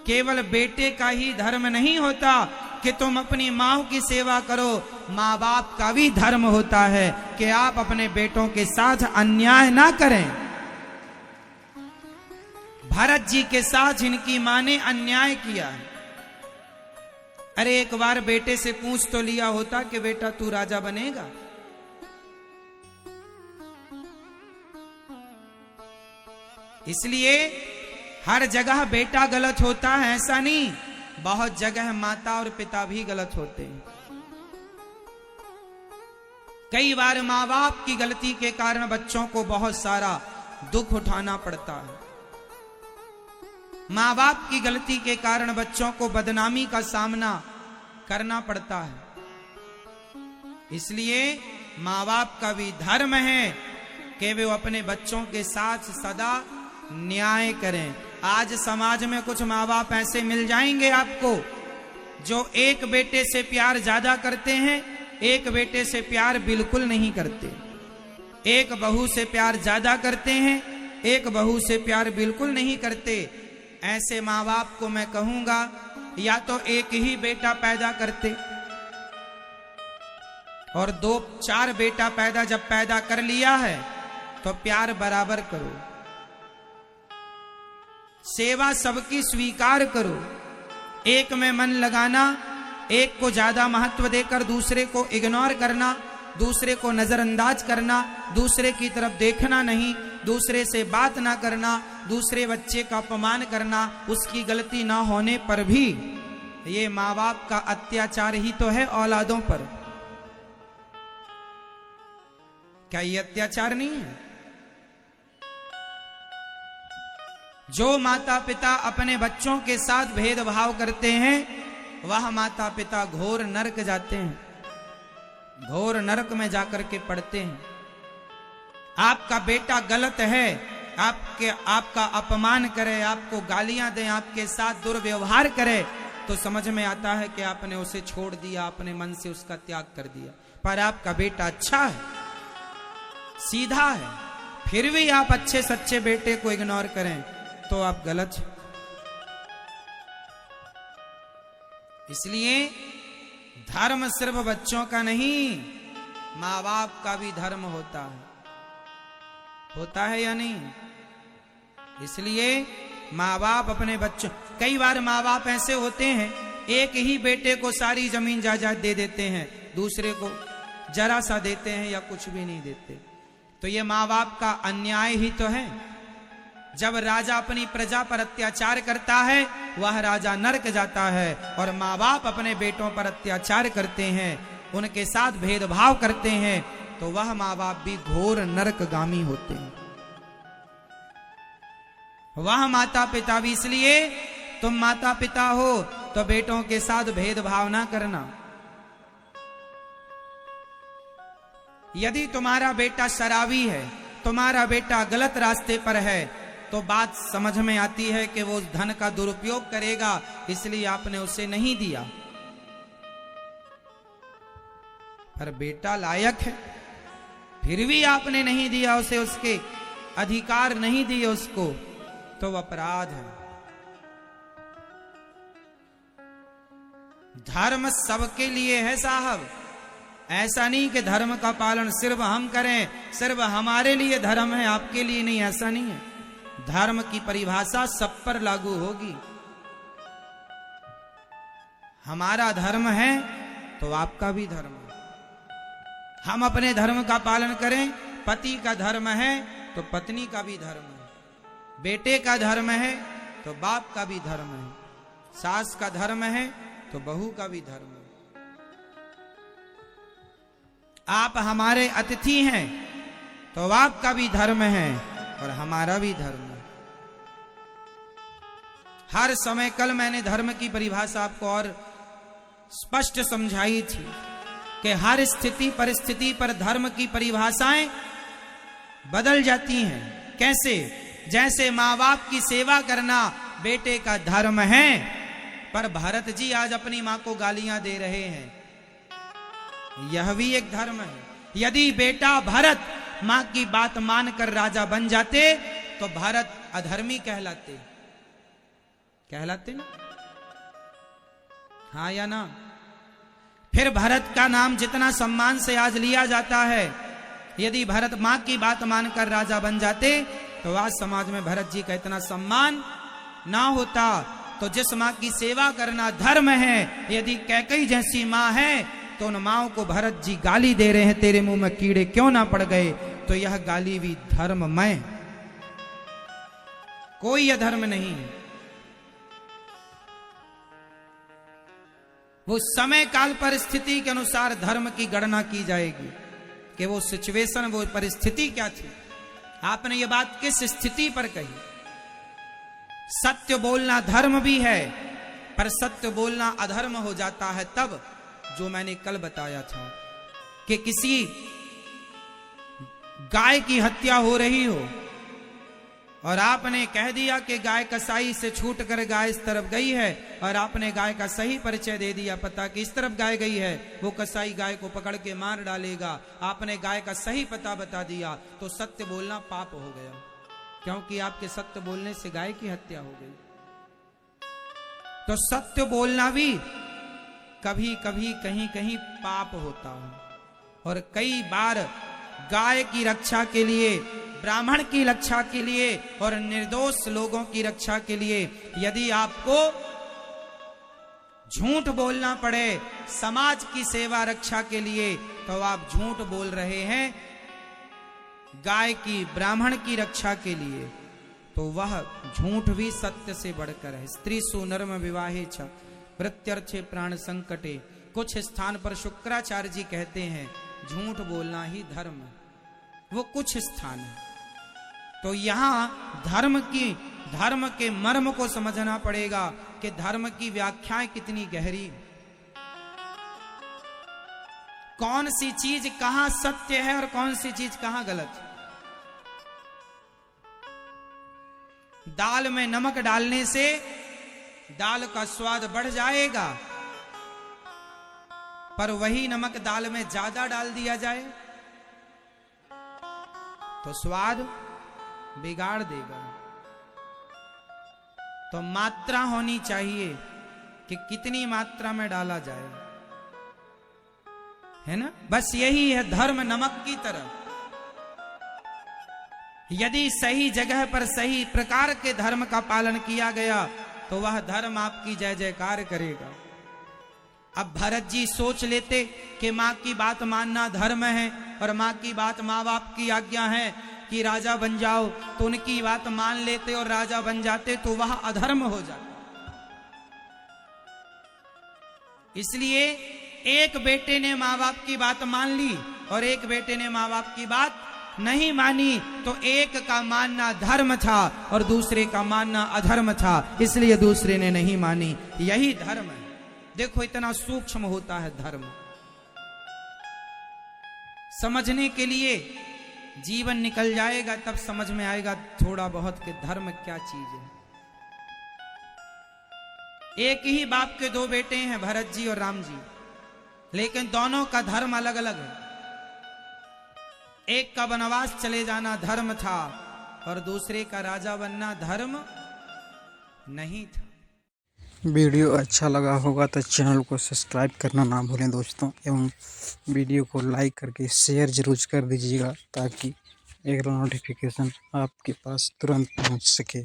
केवल बेटे का ही धर्म नहीं होता कि तुम अपनी माँ की सेवा करो, माँ बाप का भी धर्म होता है कि आप अपने बेटों के साथ अन्याय ना करें। भरत जी के साथ इनकी मां ने अन्याय किया। अरे एक बार बेटे से पूछ तो लिया होता कि बेटा तू राजा बनेगा। इसलिए हर जगह बेटा गलत होता है ऐसा नहीं, बहुत जगह माता और पिता भी गलत होते हैं। कई बार माँ बाप की गलती के कारण बच्चों को बहुत सारा दुख उठाना पड़ता है। माँ बाप की गलती के कारण बच्चों को बदनामी का सामना करना पड़ता है। इसलिए माँ बाप का भी धर्म है कि वे अपने बच्चों के साथ सदा न्याय करें। आज समाज में कुछ माँ बाप ऐसे मिल जाएंगे आपको जो एक बेटे से प्यार ज्यादा करते हैं, एक बेटे से प्यार बिल्कुल नहीं करते। एक बहू से प्यार ज्यादा करते हैं, एक बहू से प्यार बिल्कुल नहीं करते। ऐसे माँ बाप को मैं कहूंगा या तो एक ही बेटा पैदा करते और 2-4 बेटा जब पैदा कर लिया है तो प्यार बराबर करो, सेवा सबकी स्वीकार करो। एक में मन लगाना, एक को ज्यादा महत्व देकर दूसरे को इग्नोर करना, दूसरे को नजरअंदाज करना, दूसरे की तरफ देखना नहीं, दूसरे से बात ना करना, दूसरे बच्चे का अपमान करना, उसकी गलती ना होने पर भी, ये माँ बाप का अत्याचार ही तो है औलादों पर। क्या ये अत्याचार नहीं है? जो माता पिता अपने बच्चों के साथ भेदभाव करते हैं वह माता पिता घोर नरक जाते हैं, घोर नरक में जाकर के पड़ते हैं। आपका बेटा गलत है, आपका अपमान करे, आपको गालियां दे, आपके साथ दुर्व्यवहार करे तो समझ में आता है कि आपने उसे छोड़ दिया, अपने मन से उसका त्याग कर दिया। पर आपका बेटा अच्छा है, सीधा है, फिर भी आप अच्छे सच्चे बेटे को इग्नोर करें तो आप गलत हैं। इसलिए धर्म सिर्फ बच्चों का नहीं, माँ बाप का भी धर्म होता है या नहीं? इसलिए माँ बाप अपने बच्चों, कई बार माँ बाप ऐसे होते हैं एक ही बेटे को सारी जमीन जायदाद दे देते हैं, दूसरे को जरा सा देते हैं या कुछ भी नहीं देते। तो ये माँ बाप का अन्याय ही तो है। जब राजा अपनी प्रजा पर अत्याचार करता है वह राजा नरक जाता है, और माँ बाप अपने बेटों पर अत्याचार करते हैं, उनके साथ भेदभाव करते हैं, तो वह माँ बाप भी घोर नरकगामी होते हैं। वह माता पिता भी। इसलिए तुम माता पिता हो तो बेटों के साथ भेदभाव ना करना। यदि तुम्हारा बेटा शराबी है, तुम्हारा बेटा गलत रास्ते पर है, तो बात समझ में आती है कि वो धन का दुरुपयोग करेगा, इसलिए आपने उसे नहीं दिया। पर बेटा लायक है, फिर भी आपने नहीं दिया उसे, उसके अधिकार नहीं दिए उसको, तो अपराध है। धर्म सबके लिए है साहब, ऐसा नहीं कि धर्म का पालन सिर्फ हम करें, सिर्फ हमारे लिए धर्म है आपके लिए नहीं, ऐसा नहीं है। धर्म की परिभाषा सब पर लागू होगी। हमारा धर्म है तो आपका भी धर्म है। हम अपने धर्म का पालन करें, पति का धर्म है तो पत्नी का भी धर्म है, बेटे का धर्म है तो बाप का भी धर्म है, सास का धर्म है तो बहू का भी धर्म है। आप हमारे अतिथि हैं तो आपका भी धर्म है और हमारा भी धर्म है। हर समय, कल मैंने धर्म की परिभाषा आपको और स्पष्ट समझाई थी कि हर स्थिति परिस्थिति पर धर्म की परिभाषाएं बदल जाती हैं। कैसे? जैसे माँ बाप की सेवा करना बेटे का धर्म है, पर भरत जी आज अपनी माँ को गालियां दे रहे हैं, यह भी एक धर्म है। यदि बेटा भरत माँ की बात मानकर राजा बन जाते तो भरत अधर्मी कहलाते। कहलाते ना, हाँ या ना। फिर भरत का नाम जितना सम्मान से आज लिया जाता है, यदि भरत मां की बात मानकर राजा बन जाते तो आज समाज में भरत जी का इतना सम्मान ना होता। तो जिस मां की सेवा करना धर्म है, यदि कैकेयी जैसी मां है तो उन माओं को भरत जी गाली दे रहे हैं, तेरे मुंह में कीड़े क्यों ना पड़ गए, तो यह गाली भी धर्ममय, कोई अधर्म नहीं है। वो समय काल परिस्थिति के अनुसार धर्म की गणना की जाएगी कि वो सिचुएशन, वो परिस्थिति क्या थी। आपने ये बात किस स्थिति पर कही। सत्य बोलना धर्म भी है, पर सत्य बोलना अधर्म हो जाता है तब, जो मैंने कल बताया था कि किसी गाय की हत्या हो रही हो और आपने कह दिया कि गाय कसाई से छूट कर गाय इस तरफ गई है, और आपने गाय का सही परिचय दे दिया, पता कि इस तरफ गाय गई है, वो कसाई गाय को पकड़ के मार डालेगा। आपने गाय का सही पता बता दिया तो सत्य बोलना पाप हो गया, क्योंकि आपके सत्य बोलने से गाय की हत्या हो गई। तो सत्य बोलना भी कभी कभी कहीं कहीं पाप होता है। और कई बार गाय की रक्षा के लिए, ब्राह्मण की रक्षा के लिए और निर्दोष लोगों की रक्षा के लिए यदि आपको झूठ बोलना पड़े समाज की सेवा रक्षा के लिए, तो आप झूठ बोल रहे हैं गाय की, ब्राह्मण की रक्षा के लिए, तो वह झूठ भी सत्य से बढ़कर है। स्त्री सुनर्म विवाहे छ वृत्यर्थे प्राण संकटे। कुछ स्थान पर शुक्राचार्य जी कहते हैं झूठ बोलना ही धर्म है, वो कुछ स्थान है। तो यहां धर्म के मर्म को समझना पड़ेगा कि धर्म की व्याख्याएं कितनी गहरी, कौन सी चीज कहां सत्य है और कौन सी चीज कहां गलत। दाल में नमक डालने से दाल का स्वाद बढ़ जाएगा, पर वही नमक दाल में ज्यादा डाल दिया जाए तो स्वाद बिगाड़ देगा। तो मात्रा होनी चाहिए कि कितनी मात्रा में डाला जाए, है ना। बस यही है धर्म, नमक की तरह। यदि सही जगह पर सही प्रकार के धर्म का पालन किया गया तो वह धर्म आपकी जय जयकार करेगा। अब भरत जी सोच लेते कि माँ की बात मानना धर्म है और माँ की बात, माँ बाप की आज्ञा है कि राजा बन जाओ, तो उनकी बात मान लेते और राजा बन जाते तो वह अधर्म हो जाता। इसलिए एक बेटे ने माँ बाप की बात मान ली और एक बेटे ने माँ बाप की बात नहीं मानी, तो एक का मानना धर्म था और दूसरे का मानना अधर्म था, इसलिए दूसरे ने नहीं मानी। यही धर्म है। देखो इतना सूक्ष्म होता है धर्म। समझने के लिए जीवन निकल जाएगा तब समझ में आएगा थोड़ा बहुत कि धर्म क्या चीज है। एक ही बाप के दो बेटे हैं, भरत जी और राम जी, लेकिन दोनों का धर्म अलग अलग है। एक का वनवास चले जाना धर्म था और दूसरे का राजा बनना धर्म नहीं था। वीडियो अच्छा लगा होगा तो चैनल को सब्सक्राइब करना ना भूलें दोस्तों, एवं वीडियो को लाइक करके शेयर जरूर कर दीजिएगा ताकि एक नोटिफिकेशन आपके पास तुरंत पहुंच सके।